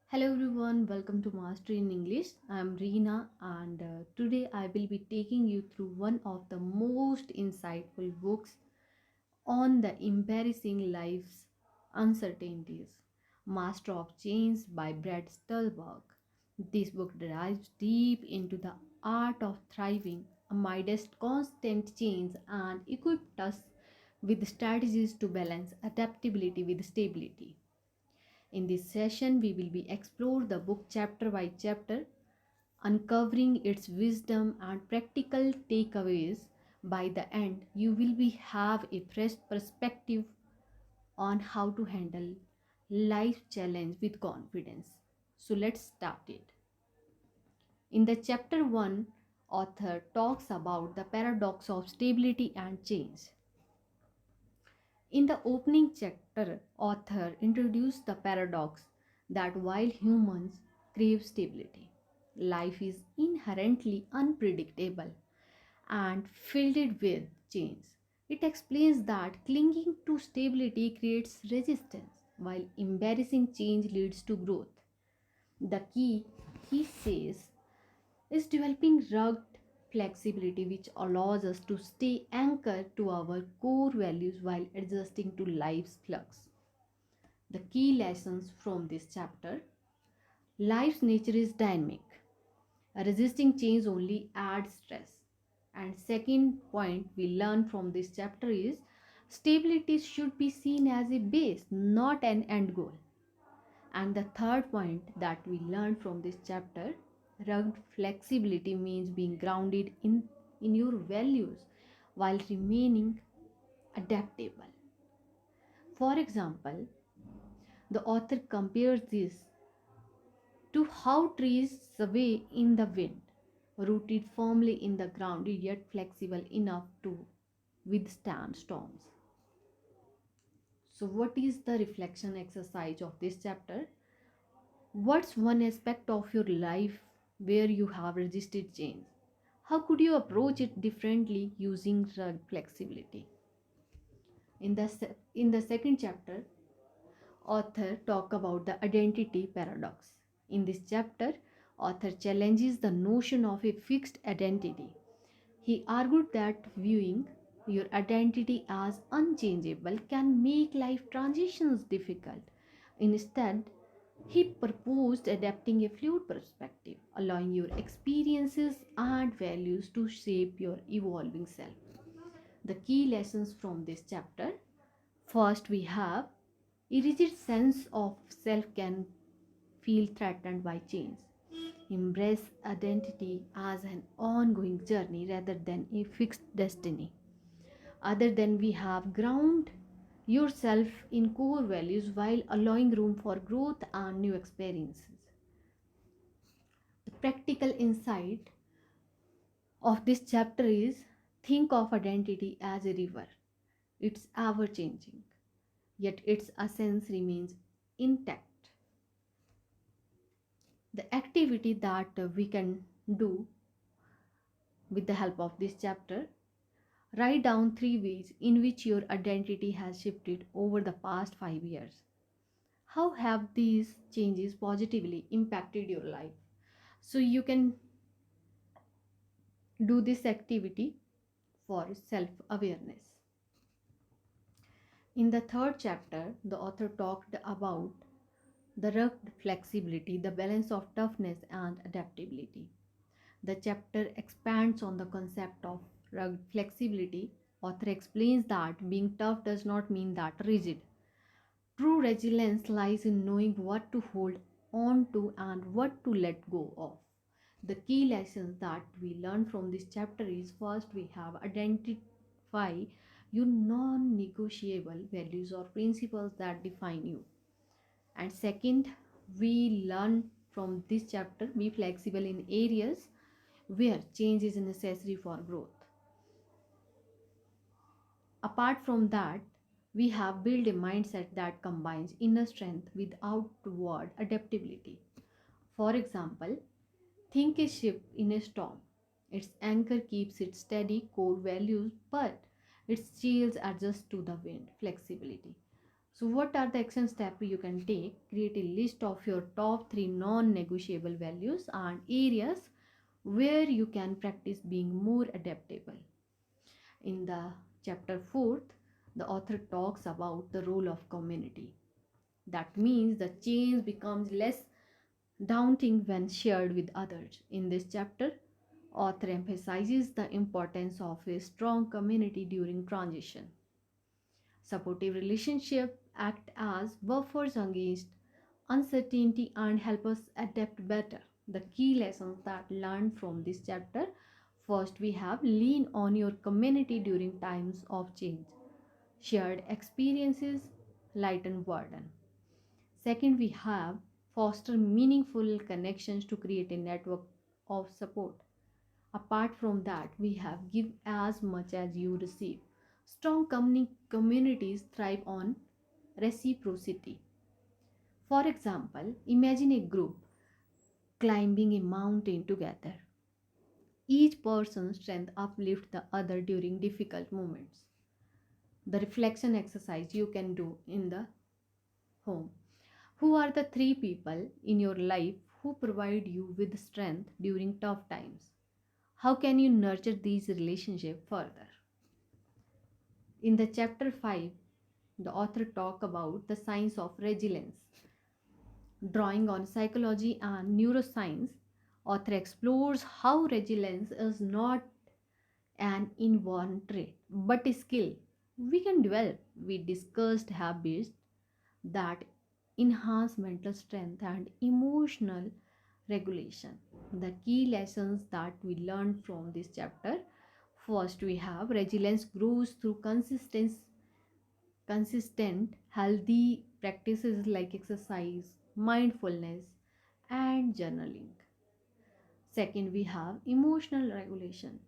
Hello everyone, welcome to Mastery in English. I am Reena and today I will be taking you through one of the most insightful books on the embarrassing life's uncertainties, Master of Change by Brad Stulberg. This book dives deep into the art of thriving amidst constant change and equips us with strategies to balance adaptability with stability. In this session, we will be explore the book chapter by chapter, uncovering its wisdom and practical takeaways. By the end, you will be have a fresh perspective on how to handle life challenge with confidence. So let's start it. In the chapter 1, author talks about the paradox of stability and change. In the opening chapter, author introduced the paradox that while humans crave stability, life is inherently unpredictable and filled with change. It explains that clinging to stability creates resistance, while embarrassing change leads to growth. The key, he says, is developing rugged flexibility which allows us to stay anchored to our core values while adjusting to life's flux. The key lessons from this chapter: life's nature is dynamic. Resisting change only adds stress. And second point we learn from this chapter is stability should be seen as a base, not an end goal. And the third point that we learned from this chapter, rugged flexibility means being grounded in your values while remaining adaptable. For example, the author compares this to how trees sway in the wind, rooted firmly in the ground yet flexible enough to withstand storms. So, what is the reflection exercise of this chapter? What's one aspect of your life where you have resisted change? How could you approach it differently using flexibility? In the second chapter, author talk about the identity paradox. In this chapter, author challenges the notion of a fixed identity. He argued that viewing your identity as unchangeable can make life transitions difficult. Instead, he proposed adapting a fluid perspective, allowing your experiences and values to shape your evolving self. The key lessons from this chapter: first, we have a rigid sense of self can feel threatened by change. Embrace identity as an ongoing journey rather than a fixed destiny. Other than we have ground yourself in core values while allowing room for growth and new experiences. The practical insight of this chapter is think of identity as a river. It's ever changing, yet its essence remains intact. The activity that we can do with the help of this chapter: write down 3 ways in which your identity has shifted over the past 5 years. How have these changes positively impacted your life? So you can do this activity for self awareness. In the third chapter, the author talked about the rugged flexibility, the balance of toughness and adaptability. The chapter expands on the concept of rugged flexibility. Author explains that being tough does not mean that rigid. True resilience lies in knowing what to hold on to and what to let go of. The key lessons that we learn from this chapter is: first, we have identify your non negotiable values or principles that define you. And second, we learn from this chapter be flexible in areas where change is necessary for growth. Apart from that, we have built a mindset that combines inner strength with outward adaptability. For example, think a ship in a storm. Its anchor keeps its steady core values, but its sails adjust to the wind, flexibility. So, what are the action steps you can take? Create a list of your top three non negotiable values and areas where you can practice being more adaptable. In the chapter 4th, the author talks about the role of community. That means the change becomes less daunting when shared with others. In this chapter, author emphasizes the importance of a strong community during transition. Supportive relationships act as buffers against uncertainty and help us adapt better. The key lessons that learned from this chapter: first, we have lean on your community during times of change. Shared experiences lighten burden. Second, we have foster meaningful connections to create a network of support. Apart from that, we have give as much as you receive. Strong communities thrive on reciprocity. For example, imagine a group climbing a mountain together. Each person's strength uplifts the other during difficult moments. The reflection exercise you can do in the home. Who are the three people in your life who provide you with strength during tough times? How can you nurture these relationships further? In the chapter 5, the author talk about the science of resilience. Drawing on psychology and neuroscience, author explores how resilience is not an inborn trait but a skill we can develop. We discussed habits that enhance mental strength and emotional regulation. The key lessons that we learned from this chapter: first, we have resilience grows through consistent, healthy practices like exercise, mindfulness, and journaling. Second, we have emotional regulation.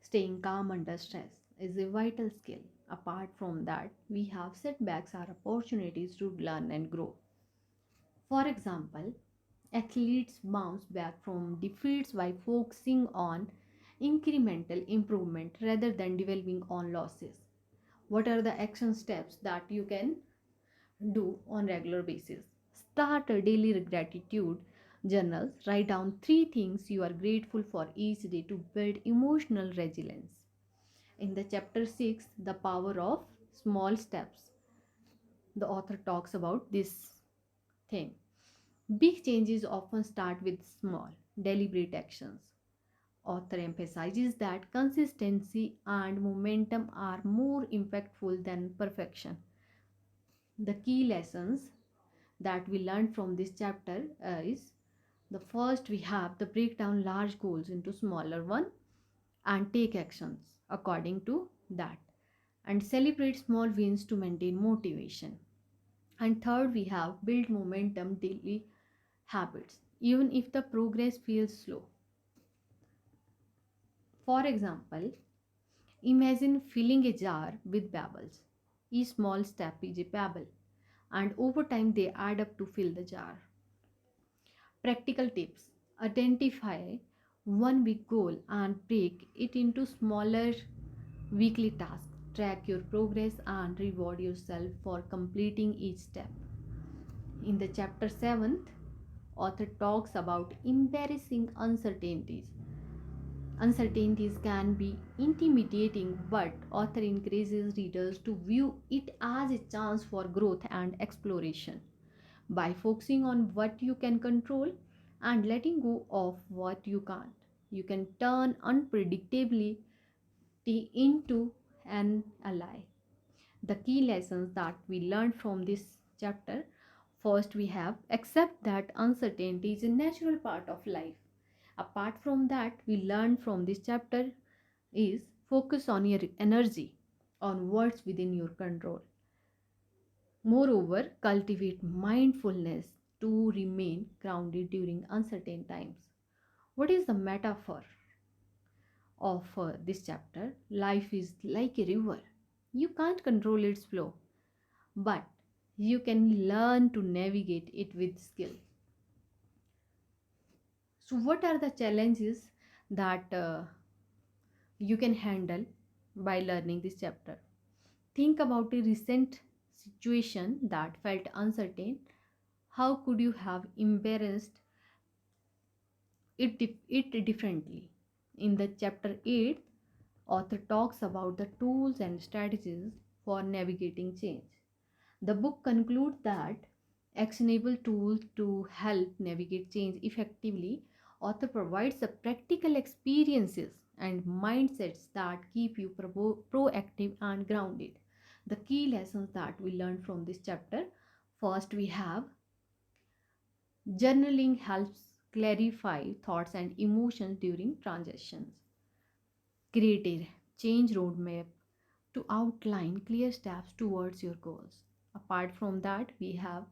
Staying calm under stress is a vital skill. Apart from that, we have setbacks are opportunities to learn and grow. For example, athletes bounce back from defeats by focusing on incremental improvement rather than dwelling on losses. What are the action steps that you can do on regular basis? Start a daily gratitude journals. Write down three things you are grateful for each day to build emotional resilience. In the chapter 6, the power of small steps, the author talks about this thing. Big changes often start with small, deliberate actions. Author emphasizes that consistency and momentum are more impactful than perfection. The key lessons that we learned from this chapter is: the first, we have the break down large goals into smaller one and take actions according to that, and celebrate small wins to maintain motivation. And third, we have build momentum daily habits even if the progress feels slow. For example, imagine filling a jar with pebbles. Each small step is a pebble, and over time they add up to fill the jar. Practical tips: identify one big goal and break it into smaller weekly tasks. Track your progress and reward yourself for completing each step. In the chapter 7th, author talks about embarrassing uncertainties. Uncertainties can be intimidating, but author encourages readers to view it as a chance for growth and exploration. By focusing on what you can control and letting go of what you can't, you can turn unpredictability into an ally. The key lessons that we learned from this chapter: first, we have accept that uncertainty is a natural part of life. Apart from that, we learn from this chapter is focus on your energy, on what's within your control. Moreover, cultivate mindfulness to remain grounded during uncertain times. What is the metaphor of this chapter? Life is like a river. You can't control its flow, but you can learn to navigate it with skill. So, what are the challenges that you can handle by learning this chapter? Think about a recent situation that felt uncertain, how could you have embarrassed it differently? In the chapter 8, author talks about the tools and strategies for navigating change. The book concludes that actionable tools to help navigate change effectively. Author provides the practical experiences and mindsets that keep you proactive and grounded. The key lessons that we learned from this chapter: first, we have journaling helps clarify thoughts and emotions during transitions. Create a change roadmap to outline clear steps towards your goals. Apart from that, we have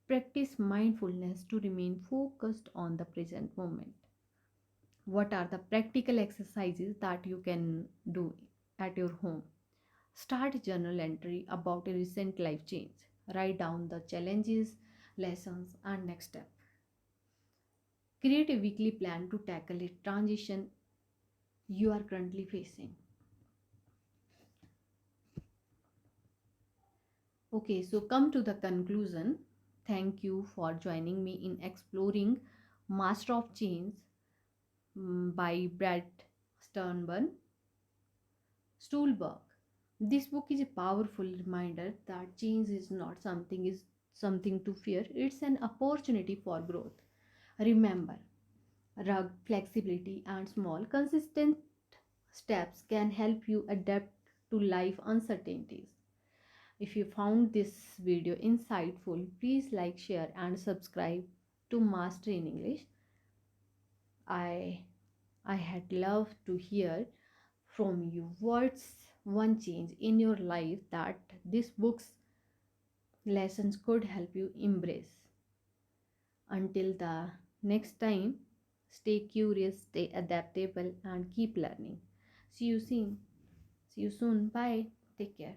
practice mindfulness to remain focused on the present moment. What are the practical exercises that you can do at your home? Start a journal entry about a recent life change. Write down the challenges, lessons, and next step. Create a weekly plan to tackle a transition you are currently facing. Okay, so come to the conclusion. Thank you for joining me in exploring Master of Change by Brad Stulberg. This book is a powerful reminder that change is something to fear. It's an opportunity for growth. Remember, rugged flexibility and small, consistent steps can help you adapt to life uncertainties. If you found this video insightful, please like, share, and subscribe to Master in English. I I had loved to hear from you. What's one change in your life that this book's lessons could help you embrace? Until the next time, stay curious, stay adaptable, and keep learning. See you soon. See you soon. Bye. Take care.